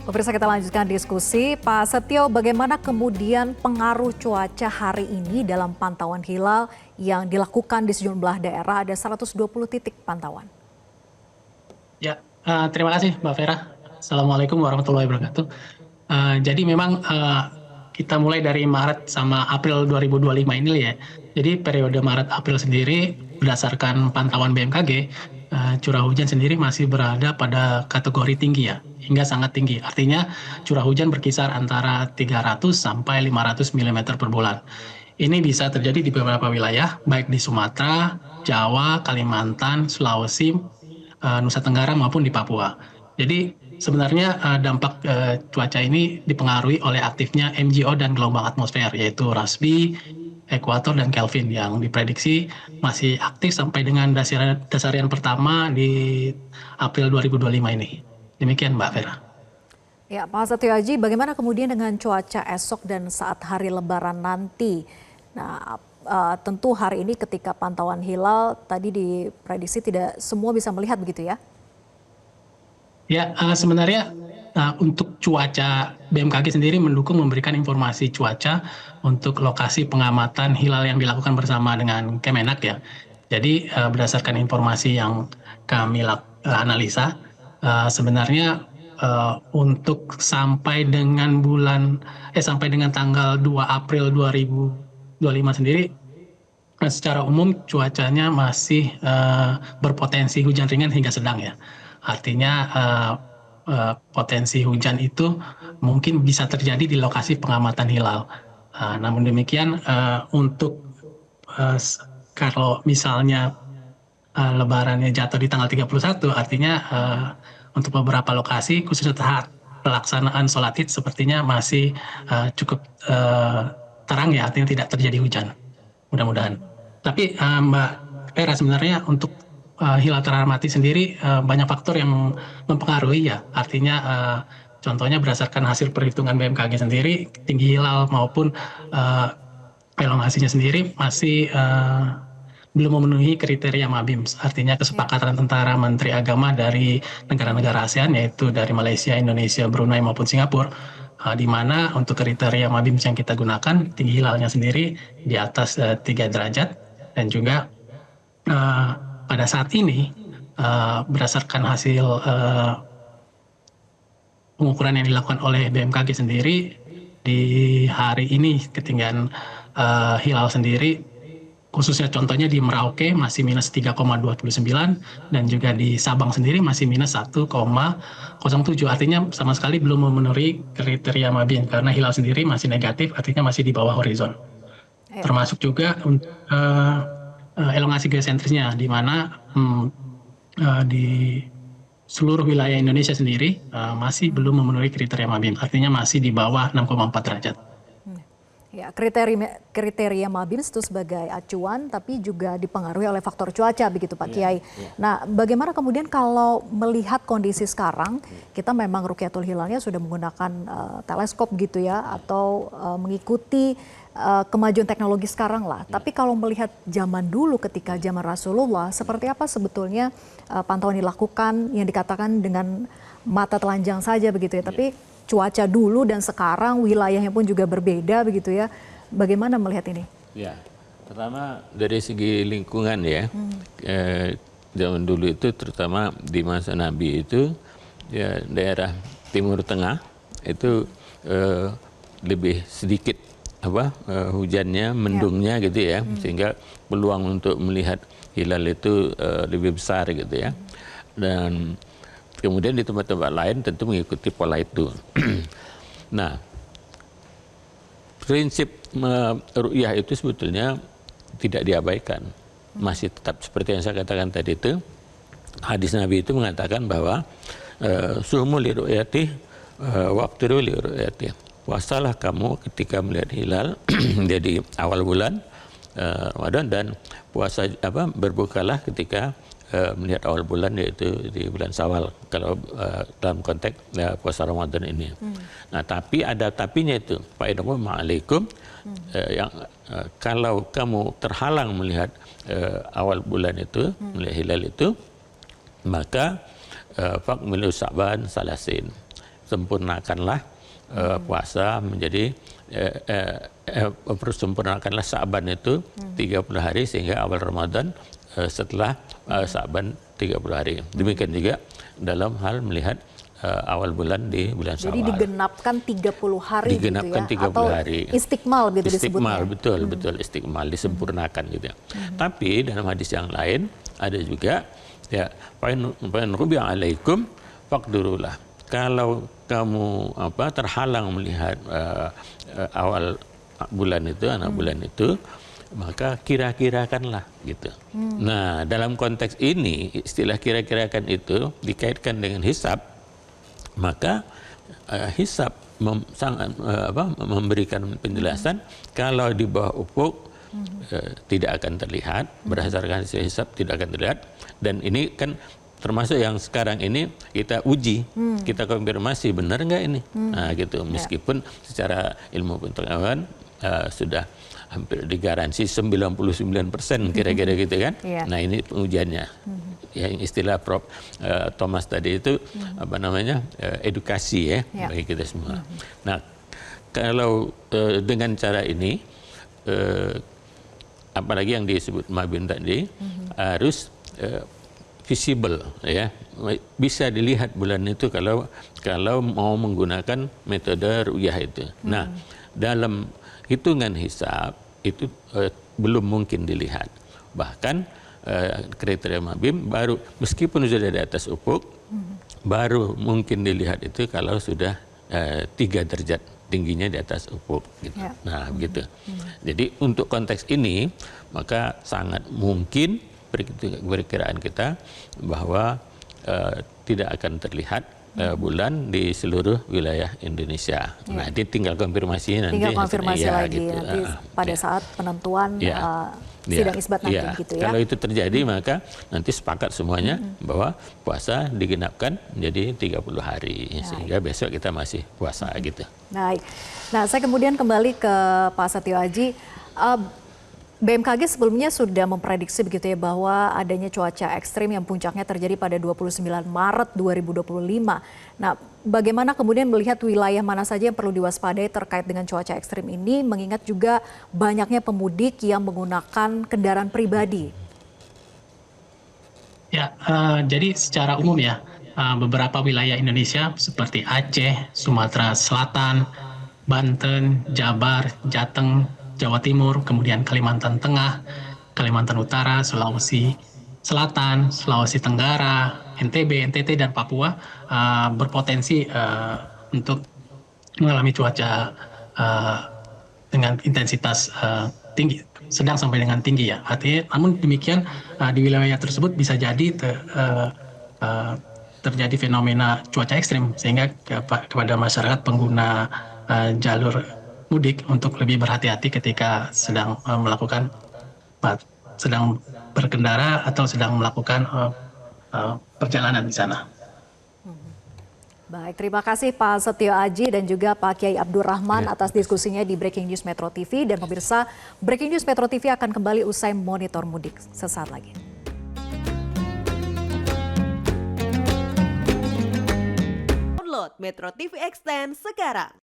Pemirsa, kita lanjutkan diskusi. Pak Setio, bagaimana kemudian pengaruh cuaca hari ini dalam pantauan hilal yang dilakukan di sejumlah daerah? Ada 120 titik pantauan. Ya, terima kasih Mbak Vera. Assalamualaikum warahmatullahi wabarakatuh. Jadi memang kita mulai dari Maret sama April 2025 ini ya. Jadi periode Maret-April sendiri berdasarkan pantauan BMKG, curah hujan sendiri masih berada pada kategori tinggi ya, hingga sangat tinggi. Artinya curah hujan berkisar antara 300 sampai 500 mm per bulan. Ini bisa terjadi di beberapa wilayah, baik di Sumatera, Jawa, Kalimantan, Sulawesi, Nusa Tenggara maupun di Papua. Jadi sebenarnya dampak cuaca ini dipengaruhi oleh aktifnya MGO dan gelombang atmosfer, yaitu Rossby, Ekuator, dan Kelvin yang diprediksi masih aktif sampai dengan dasarian pertama di April 2025 ini. Demikian Mbak Vera. Ya, Pak Setio Aji, bagaimana kemudian dengan cuaca esok dan saat hari Lebaran nanti? Nah, tentu hari ini ketika pantauan hilal tadi diprediksi tidak semua bisa melihat begitu ya? Ya, sebenarnya untuk cuaca BMKG sendiri mendukung memberikan informasi cuaca untuk lokasi pengamatan hilal yang dilakukan bersama dengan Kemenak ya. Jadi berdasarkan informasi yang kami analisa, sebenarnya untuk sampai dengan tanggal 2 April 2025 sendiri, secara umum cuacanya masih berpotensi hujan ringan hingga sedang ya. Artinya potensi hujan itu mungkin bisa terjadi di lokasi pengamatan hilal. Namun demikian untuk kalau misalnya Lebarannya jatuh di tanggal 31, artinya untuk beberapa lokasi khususnya saat pelaksanaan sholat Id sepertinya masih cukup terang ya, artinya tidak terjadi hujan. Mudah-mudahan. Tapi Mbak Vera, sebenarnya untuk hilal teramati sendiri banyak faktor yang mempengaruhi ya. Artinya contohnya berdasarkan hasil perhitungan BMKG sendiri, tinggi hilal maupun elongasinya sendiri masih belum memenuhi kriteria MABIMS. Artinya kesepakatan antara Menteri Agama dari negara-negara ASEAN, yaitu dari Malaysia, Indonesia, Brunei maupun Singapura, di mana untuk kriteria MABIMS yang kita gunakan, tinggi hilalnya sendiri di atas 3 derajat, dan juga pada saat ini berdasarkan hasil pengukuran yang dilakukan oleh BMKG sendiri, di hari ini ketinggian hilal sendiri, khususnya contohnya di Merauke masih minus 3,29, dan juga di Sabang sendiri masih minus 1,07. Artinya sama sekali belum memenuhi kriteria MABIM karena hilal sendiri masih negatif, artinya masih di bawah horizon. Termasuk juga elongasi geosentrisnya, di mana di seluruh wilayah Indonesia sendiri masih belum memenuhi kriteria MABIM, artinya masih di bawah 6,4 derajat. Ya, kriteria MABIMS itu sebagai acuan, tapi juga dipengaruhi oleh faktor cuaca, begitu Pak Kiai. Nah, bagaimana kemudian kalau melihat kondisi sekarang, kita memang Rukyatul Hilalnya sudah menggunakan teleskop gitu ya, atau mengikuti kemajuan teknologi sekarang lah. Tapi kalau melihat zaman dulu ketika zaman Rasulullah, seperti apa sebetulnya pantauan dilakukan yang dikatakan dengan mata telanjang saja begitu ya, tapi cuaca dulu dan sekarang wilayahnya pun juga berbeda begitu ya. Bagaimana melihat ini? Ya, pertama dari segi lingkungan ya, zaman dulu itu terutama di masa Nabi itu ya daerah Timur Tengah itu lebih sedikit hujannya, mendungnya gitu ya, sehingga peluang untuk melihat hilal itu lebih besar gitu ya. Dan kemudian di tempat-tempat lain tentu mengikuti pola itu. Nah, prinsip ru'yah itu sebetulnya tidak diabaikan. Masih tetap seperti yang saya katakan tadi itu. Hadis Nabi itu mengatakan bahwa suhmu li ru'yati waqtiru li ru'yati. Puasalah kamu ketika melihat hilal jadi awal bulan Ramadan, dan puasa berbukalah ketika melihat awal bulan, yaitu di bulan Syawal kalau dalam konteks puasa Ramadan ini. Nah, tapi ada tapinya itu, fa'idahu ma'alaikum, yang kalau kamu terhalang melihat awal bulan itu, melihat hilal itu, maka fakmilu Sya'ban salasin, sempurnakanlah puasa menjadi sempurnakanlah Sa'ban itu 30 hari sehingga awal Ramadan setelah Sa'ban 30 hari. Demikian juga dalam hal melihat awal bulan di bulan Syawal. Jadi digenapkan 30 hari digenapkan gitu ya? 30 Atau hari. istiqmal gitu Istiqmal, disebutnya. betul, istiqmal, disempurnakan gitu ya. Tapi dalam hadis yang lain ada juga ya fa'in rubi'a alaikum faqdurulah. Kalau kamu terhalang melihat awal bulan itu, anak bulan itu, maka kira-kirakanlah gitu. Nah, dalam konteks ini istilah kira-kirakan itu dikaitkan dengan hisab. Maka hisab sangat memberikan penjelasan kalau di bawah ufuk tidak akan terlihat, berdasarkan hasil hisab tidak akan terlihat, dan ini kan termasuk yang sekarang ini kita uji, kita konfirmasi benar nggak ini, nah gitu, meskipun secara ilmu pengetahuan sudah hampir digaransi 99% kira-kira gitu kan. Nah ini pengujiannya. Yang istilah Prof. Thomas tadi itu edukasi ya bagi kita semua. Nah kalau dengan cara ini apalagi yang disebut Mabim tadi harus visible ya, bisa dilihat bulan itu kalau mau menggunakan metode ru'yah itu. Nah dalam hitungan hisab itu belum mungkin dilihat. Bahkan kriteria Mabim baru meskipun sudah di atas ufuk, baru mungkin dilihat itu kalau sudah 3 derajat tingginya di atas ufuk. Gitu. Nah begitu. Jadi untuk konteks ini maka sangat mungkin perkiraan kita bahwa tidak akan terlihat bulan di seluruh wilayah Indonesia. Nah, ini tinggal konfirmasi nanti. Tinggal konfirmasi lagi gitu. nanti pada saat penentuan sidang isbat nanti gitu ya. Kalau itu terjadi maka nanti sepakat semuanya bahwa puasa digenapkan menjadi 30 hari sehingga besok kita masih puasa gitu. Baik. Nah, saya kemudian kembali ke Pak Setio Aji. BMKG sebelumnya sudah memprediksi begitu ya bahwa adanya cuaca ekstrim yang puncaknya terjadi pada 29 Maret 2025. Nah, bagaimana kemudian melihat wilayah mana saja yang perlu diwaspadai terkait dengan cuaca ekstrim ini, mengingat juga banyaknya pemudik yang menggunakan kendaraan pribadi? Ya, jadi secara umum ya, beberapa wilayah Indonesia seperti Aceh, Sumatera Selatan, Banten, Jabar, Jateng, Jawa Timur, kemudian Kalimantan Tengah, Kalimantan Utara, Sulawesi Selatan, Sulawesi Tenggara, NTB, NTT, dan Papua berpotensi untuk mengalami cuaca dengan intensitas tinggi, sedang sampai dengan tinggi ya. Artinya, namun demikian di wilayah tersebut bisa jadi terjadi fenomena cuaca ekstrim sehingga kepada masyarakat pengguna jalur mudik untuk lebih berhati-hati ketika sedang sedang berkendara atau sedang melakukan perjalanan di sana. Baik, terima kasih Pak Setio Aji dan juga Pak Kiai Abdurrahman atas diskusinya di Breaking News Metro TV. Dan pemirsa, Breaking News Metro TV akan kembali usai monitor mudik sesaat lagi. Download Metro TV Extend sekarang.